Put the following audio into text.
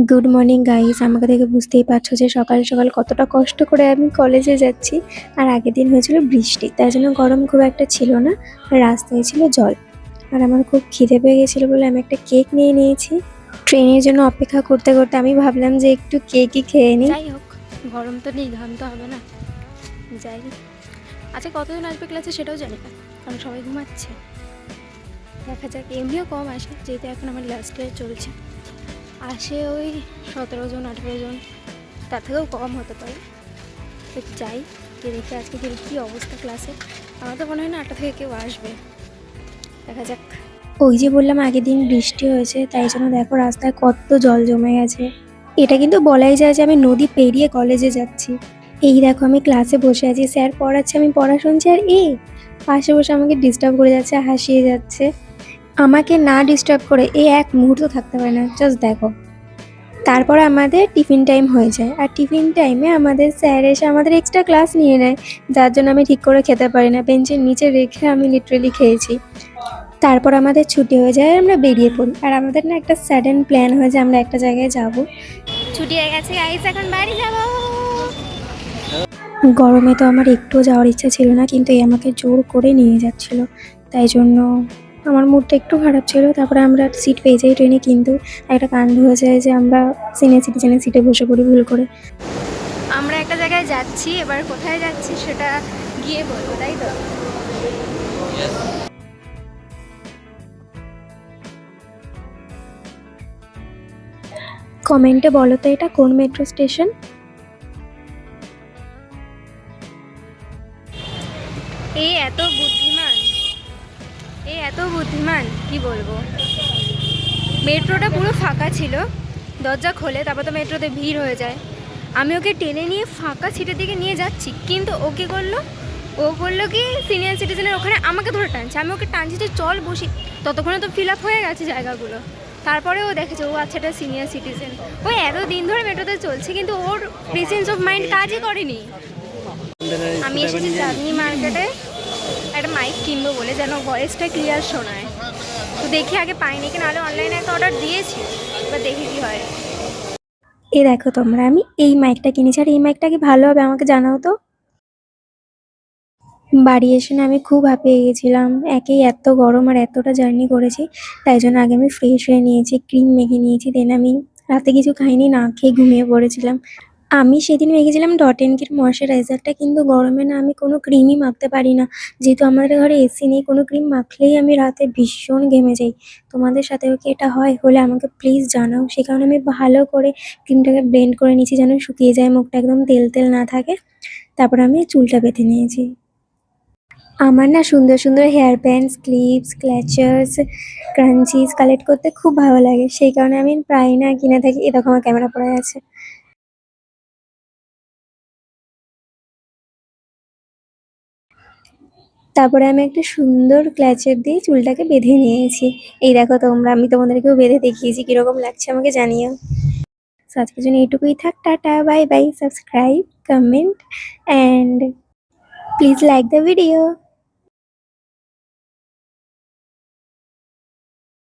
Good morning guys, আমাকে দেখে বুঝতেই পারছো যে সকাল সকাল কতটা কষ্ট করে আমি কলেজে যাচ্ছি। আর আগের দিন হয়েছিল বৃষ্টি, তাই জন্য গরম খুব একটা ছিল না। আর রাস্তায় ছিল জল। আর আমার খুব খিদে পেয়ে গেছিলো বলে আমি একটা কেক নিয়ে নিয়েছি। ট্রেনের জন্য অপেক্ষা করতে করতে আমি ভাবলাম যে একটু কেকই খেয়ে নিই। যাই হোক, গরম তো নেই, ঘাম তো হবে না। যাই, আচ্ছা কতজন আসবে ক্লাসে সেটাও জানি না, কারণ সবাই ঘুমাচ্ছে। দেখা যাক, এমনিও কম আসে যেহেতু এখন আমার লাস্ট ইয়ার চলছে। আসে ওই 17 জন 18 জন, তার থেকেও কম হতে পারে। তো যাই, গিয়ে দেখি আজকে কী অবস্থা ক্লাসে। আমার তো মনে হয় না 8টা থেকে কেউ আসবে, দেখা যাক। ওই যে বললাম আগের দিন বৃষ্টি হয়েছে, তাই জন্য দেখো রাস্তায় কত জল জমে গেছে। এটা কিন্তু বলাই যায় যে আমি নদী পেরিয়ে কলেজে যাচ্ছি। এই দেখো আমি ক্লাসে বসে আছি, স্যার পড়াচ্ছে, আমি পড়া শুনছি, আর পাশে বসে আমাকে ডিস্টার্ব করে যাচ্ছে, হাসিয়ে যাচ্ছে। আমাকে না ডিস্টার্ব করে এক মুহূর্ত থাকতে পারে না, জাস্ট দেখো। তারপরে আমাদের টিফিন টাইম হয়ে যায়, আর টিফিন টাইমে আমাদের স্যার এসে আমাদের এক্সট্রা ক্লাস নিয়ে নেয়, যার জন্য আমি ঠিক করে খেতে পারি না, বেঞ্চের নিচে রেখে আমি লিটারেলি খেয়েছি। তারপর আমাদের ছুটি হয়ে যায়, আমরা বেরিয়ে পড়ি। আর আমাদের না একটা সাডেন প্ল্যান হয় যে আমরা একটা জায়গায় যাব। ছুটি হয়ে গেছে গাইস, এখন বাড়ি যাব। গরমে তো আমার একটুও যাওয়ার ইচ্ছা ছিল না, কিন্তু আমাকে জোর করে নিয়ে যাচ্ছিল, তাই জন্য আমার মুডটা একটু খারাপ ছিল। তারপরে আমরা সিট পেয়ে যাই ট্রেনে, কিন্তু একটা কাণ্ড হয়ে যায় যে আমরা সিনিয়র সিটিজেনের সিটে বসে পড়ি ভুল করে। আমরা একটা জায়গায় যাচ্ছি, এবার কোথায় যাচ্ছি সেটা গিয়ে বলবো, তাই তো? কমেন্টে বলো তো এটা কোন মেট্রো স্টেশন। এই এত বুদ্ধিমান, কি বলবো। মেট্রোটা পুরো ফাঁকা ছিল, দরজা খোলে, তারপর তো মেট্রোতে ভিড় হয়ে যায়। আমি ওকে টেনে নিয়ে ফাঁকা সিটের দিকে নিয়ে যাচ্ছি, কিন্তু ও কী করলো, ও করলো কি সিনিয়র সিটিজেনের ওখানে আমাকে ধরে টানছে। আমি ওকে টানছি যে চল বসি, ততক্ষণে তো ফিল আপ হয়ে গেছে জায়গাগুলো। তারপরে ও দেখেছে ও আচ্ছা এটা সিনিয়র সিটিজেন। ও এত দিন ধরে মেট্রোতে চলছে, কিন্তু ওর প্রেসেন্স অফ মাইন্ড কাজই করেনি। আমি এসেছি চাঁদনি মার্কেটে একটা মাইক কিনবো বলে, যেন ভয়েসটা ক্লিয়ার শোনায়। তো দেখি আগে পাইনি কি, নাহলে অনলাইনে একটা অর্ডার দিয়েছি, এবার দেখি কি হয়। দেখো তোমরা, আমি এই মাইকটা কিনেছি, আর এই মাইকটা কি ভালো হবে আমাকে জানাও তো। বাড়ি এসে না আমি খুব হাঁপিয়ে গেছিলাম, একেই এত গরম আর এতটা জার্নি করেছি। তাই জন্য আগে আমি ফ্রেশ হয়ে নিয়েছি, ক্রিম মেখে নিয়েছি, দেন আমি রাতে কিছু খাইনি, না খেয়ে ঘুমিয়ে পড়েছিলাম। আমি সেদিন মেখেছিলাম ডট এন্ড কির ময়শ্চারাইজারটা, কিন্তু গরমে না আমি কোনো ক্রিমই মাখতে পারি না। যেহেতু আমাদের ঘরে এসি নেই, কোনো ক্রিম মাখলেই আমি রাতে ভীষণ ঘেমে যাই। তোমাদের সাথেও কি এটা হয়? হলে আমাকে প্লিজ জানাও। সে কারণে আমি ভালো করে ক্রিমটাকে ব্লেন্ড করে নিয়েছি, যেন শুকিয়ে যায়, মুখটা একদম তেল তেল না থাকে। তারপর আমি চুলটা বেঁধে নিয়েছি। আমার না সুন্দর সুন্দর হেয়ার ব্যান্ডস, ক্লিপস, ক্ল্যাচার্স, ক্রাঞ্চিস কালেক্ট করতে খুব ভালো লাগে, সেই কারণে আমি প্রায় না কিনে থাকি। এ দেখো আমার ক্যামেরা পড়ে আছে। তারপরে আমি একটা সুন্দর ক্ল্যাচার দিয়ে চুলটাকে বেঁধে নিয়েছি। এই দেখো তোমরা, আমি তোমাদেরকেও বেঁধে দেখিয়েছি, কিরকম লাগছে আমাকে জানিও। সো আজকের জন্য এইটুকুই থাক, tata, bye bye, subscribe, comment and please like the video.